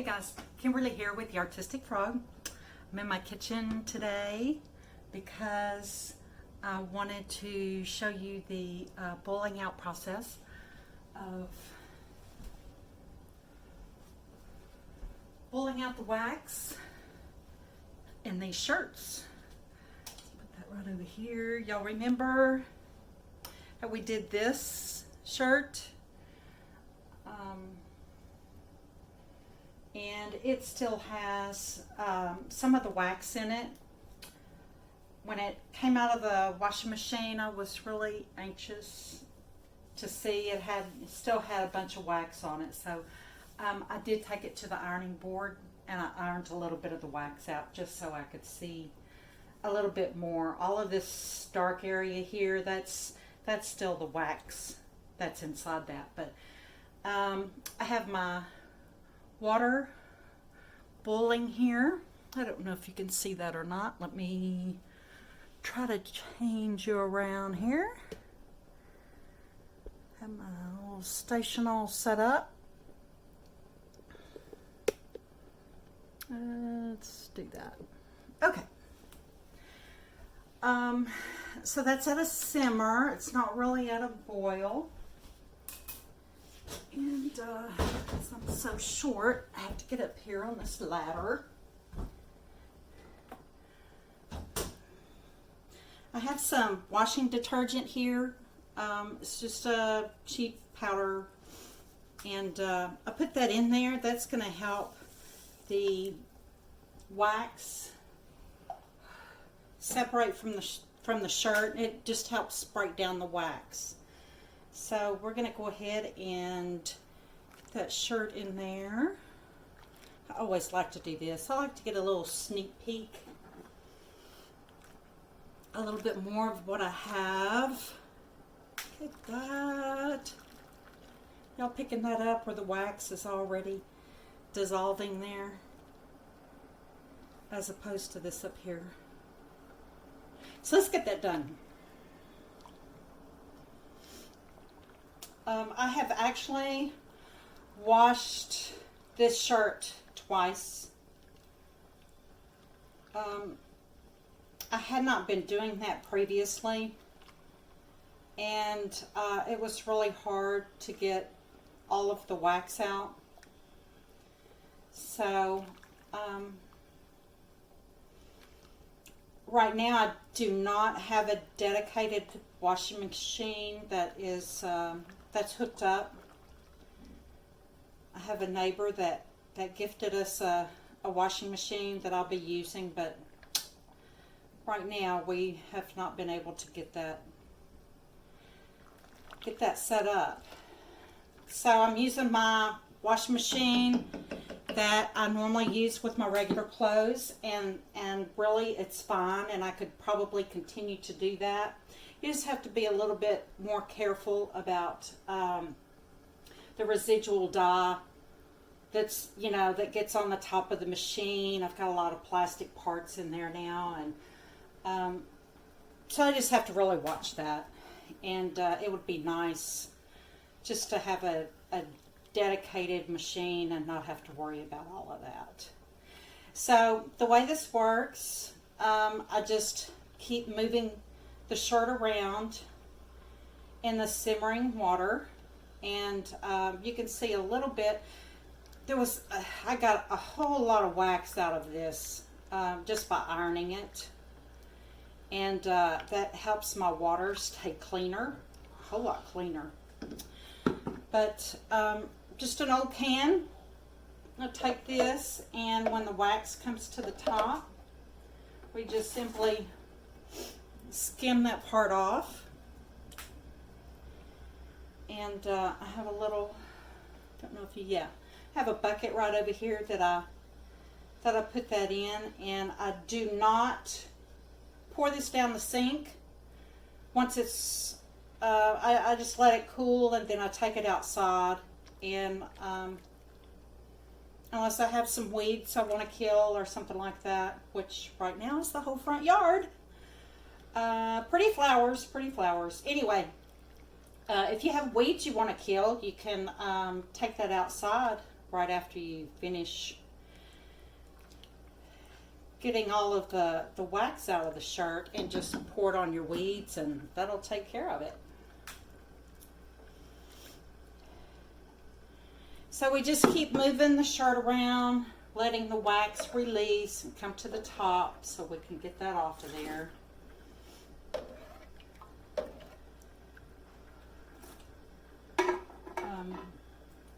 Hey guys, Kimberly here with the Artistic Frog. I'm in my kitchen today because I wanted to show you the bowling out process of bowling out the wax in these shirts. Let's put that right over here. Y'all remember how we did this shirt? And it still has some of the wax in it. When it came out of the washing machine, I was really anxious to see it still had a bunch of wax on it. So I did take it to the ironing board and I ironed a little bit of the wax out just so I could see a little bit more. All of this dark area here, that's still the wax that's inside that. But I have my water boiling here. I don't know if you can see that or not. Let me try to change you around here. Have my little station all set up. Let's do that. Okay. So that's at a simmer. It's not really at a boil. And since I'm so short, I have to get up here on this ladder. I have some washing detergent here. It's just a cheap powder. And I put that in there. That's going to help the wax separate from the shirt. It just helps break down the wax. So we're going to go ahead and put that shirt in there. I always like to do this. I like to get a little sneak peek, a little bit more of what I have. Look at that. Y'all picking that up where the wax is already dissolving there, as opposed to this up here. So let's get that done. I have actually washed this shirt twice. I had not been doing that previously, and it was really hard to get all of the wax out. So right now I do not have a dedicated washing machine that is that's hooked up. I have a neighbor that gifted us a washing machine that I'll be using, but right now we have not been able to get that set up. So I'm using my washing machine that I normally use with my regular clothes, and really it's fine, and I could probably continue to do that. You just have to be a little bit more careful about the residual dye that gets on the top of the machine. I've got a lot of plastic parts in there now, and so I just have to really watch that. And it would be nice just to have a dedicated machine and not have to worry about all of that. So the way this works, I just keep moving the shirt around in the simmering water, and you can see a little bit. I got a whole lot of wax out of this just by ironing it, and that helps my water stay cleaner, a whole lot cleaner. But just an old can. I'll take this, and when the wax comes to the top, we just simply skim that part off. And I have a little, don't know if you, I have a bucket right over here that I put that in, and I do not pour this down the sink. Once it's, I just let it cool, and then I take it outside, and unless I have some weeds I want to kill or something like that, which right now is the whole front yard. Pretty flowers. Anyway, if you have weeds you want to kill, you can take that outside right after you finish getting all of the wax out of the shirt, and just pour it on your weeds, and that'll take care of it. So we just keep moving the shirt around, letting the wax release and come to the top so we can get that off of there.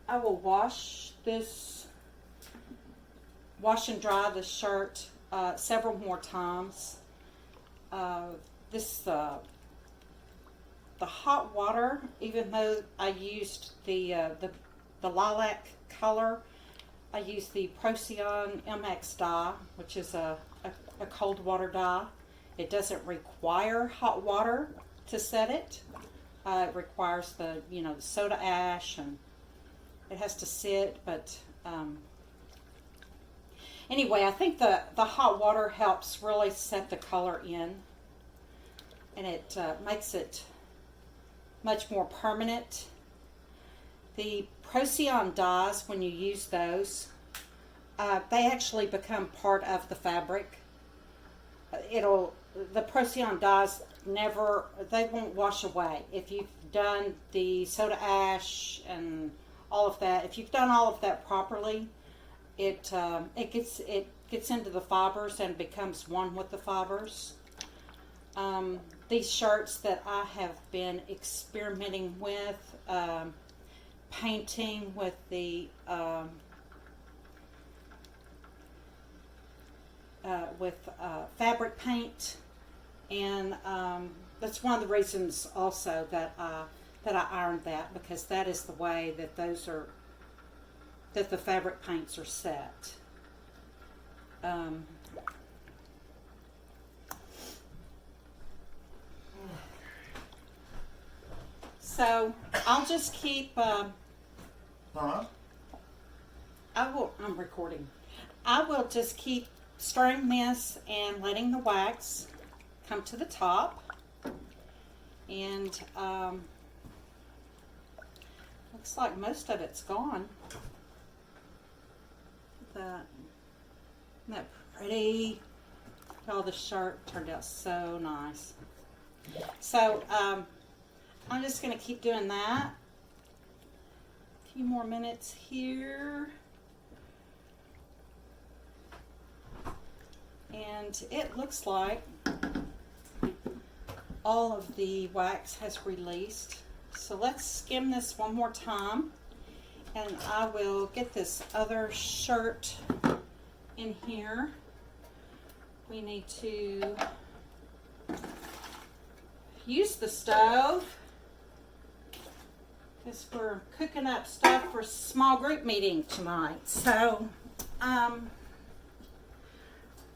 I will wash and dry the shirt several more times. The hot water, even though I used the lilac color, I used the Procyon MX dye, which is a cold water dye. It doesn't require hot water to set it. It requires the soda ash, and it has to sit, but anyway, I think the hot water helps really set the color in, and it makes it much more permanent. The Procyon dyes, when you use those, they actually become part of the fabric. The Procyon dyes they won't wash away. If you've done the soda ash and all of that, if you've done all of that properly, it gets into the fibers and becomes one with the fibers. These shirts that I have been experimenting with, painting with the fabric paint, and that's one of the reasons also that I ironed that, because that is the way that the fabric paints are set. So I'll just keep. I'm recording. I will just keep stirring this and letting the wax come to the top, and looks like most of it's gone. Isn't that pretty? Oh, the shirt turned out so nice. So I'm just going to keep doing that. A few more minutes here. And it looks like all of the wax has released. So let's skim this one more time, and I will get this other shirt in here. We need to use the stove because we're cooking up stuff for a small group meeting tonight. So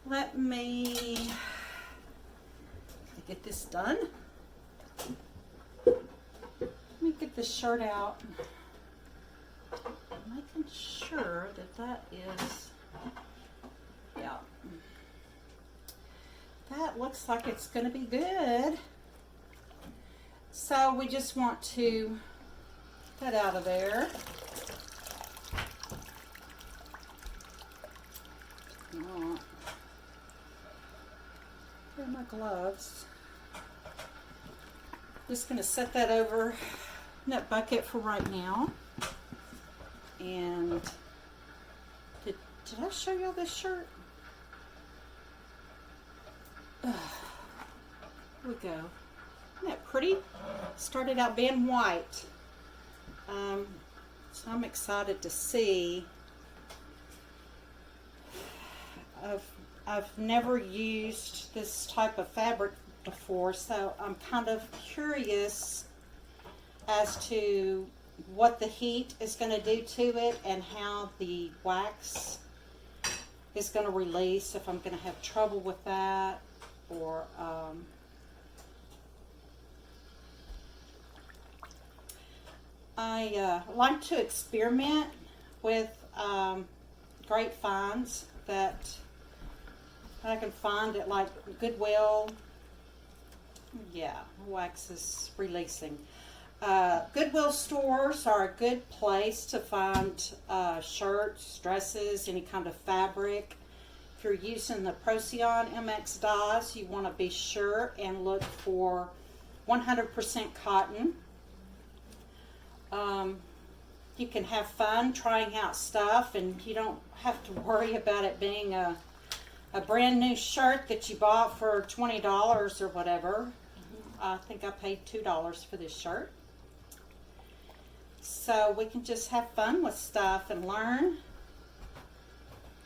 let me get this done. Let me get this shirt out. Making sure that is, yeah. That looks like it's going to be good. So we just want to get that out of there. Oh. Where are my gloves? Just going to set that over in that bucket for right now. And did I show y'all this shirt? Here we go. Isn't that pretty? Started out being white. So I'm excited to see. I've never used this type of fabric before, so I'm kind of curious as to what the heat is going to do to it and how the wax is going to release, if I'm going to have trouble with that, or I like to experiment with great finds that I can find at like Goodwill. Yeah, wax is releasing. Goodwill stores are a good place to find shirts, dresses, any kind of fabric. If you're using the Procyon MX dyes, you want to be sure and look for 100% cotton. You can have fun trying out stuff, and you don't have to worry about it being a brand new shirt that you bought for $20 or whatever. I think I paid $2 for this shirt. So we can just have fun with stuff and learn.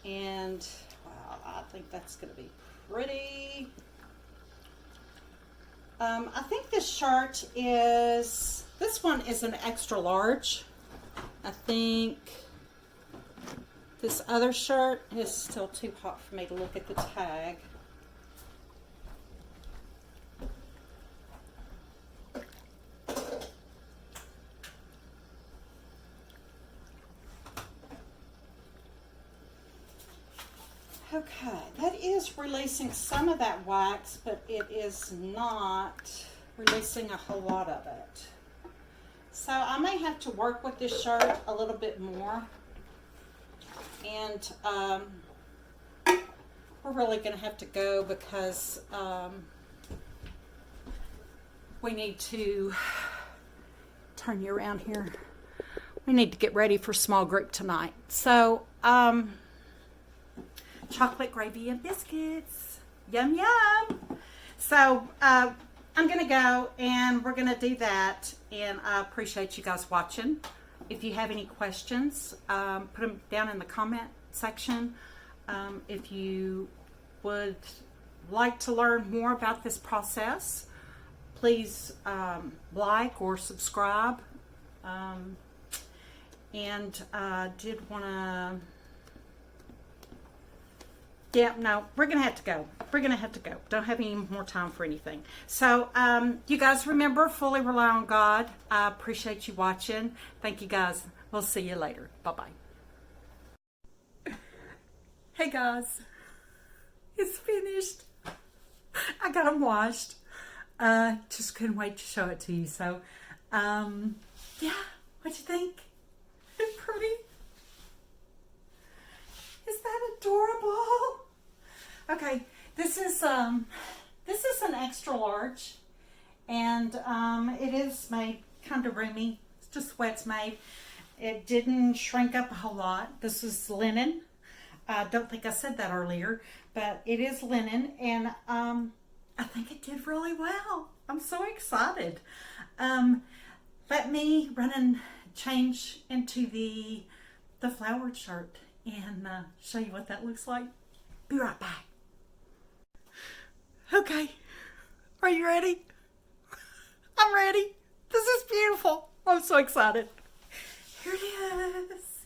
And wow, I think that's going to be pretty. I think this shirt is, this one is an extra large. I think this other shirt is still too hot for me to look at the tag. Okay, that is releasing some of that wax, but it is not releasing a whole lot of it. So I may have to work with this shirt a little bit more. And we're really going to have to go because we need to turn you around here. We need to get ready for small group tonight. So, chocolate gravy and biscuits. Yum, yum. So, I'm going to go and we're going to do that. And I appreciate you guys watching. If you have any questions, put them down in the comment section. If you would like to learn more about this process, please like or subscribe. And I did want to... Yeah, no, we're going to have to go. We're going to have to go. Don't have any more time for anything. So, you guys remember, fully rely on God. I appreciate you watching. Thank you, guys. We'll see you later. Bye-bye. Hey, guys. It's finished. I got them washed. Just couldn't wait to show it to you. So, yeah, what'd you think? Pretty? Is that adorable? Okay, this is an extra large, and it is made kind of roomy. It's just the way it's made. It didn't shrink up a whole lot. This is linen. I don't think I said that earlier, but it is linen, and I think it did really well. I'm so excited. Let me run and change into the flowered shirt and show you what that looks like. Be right back. Okay, are you ready? I'm ready. This is beautiful. I'm so excited. Here it is.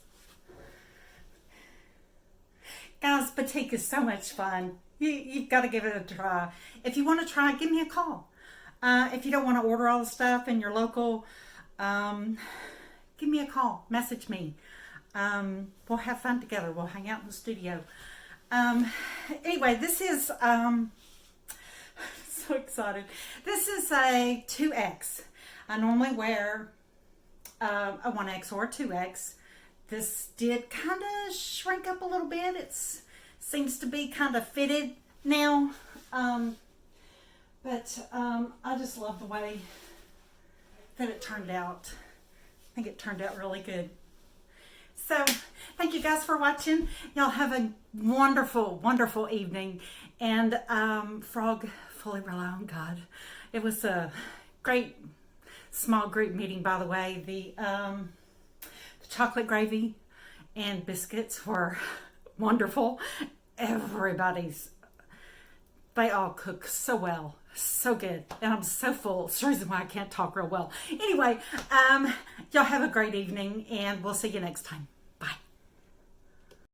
Guys, Batik is so much fun. You've got to give it a try. If you want to try, give me a call. If you don't want to order all the stuff in your local, give me a call. Message me. We'll have fun together. We'll hang out in the studio. Anyway, this is, so excited. This is a 2X. I normally wear a 1X or a 2X. This did kind of shrink up a little bit. It seems to be kind of fitted now. But I just love the way that it turned out. I think it turned out really good. So, thank you guys for watching. Y'all have a wonderful, wonderful evening. And Frog, fully rely on God. It was a great small group meeting, by the way. The chocolate gravy and biscuits were wonderful. They all cook so well. So good. And I'm so full. It's the reason why I can't talk real well. Anyway, y'all have a great evening, and we'll see you next time.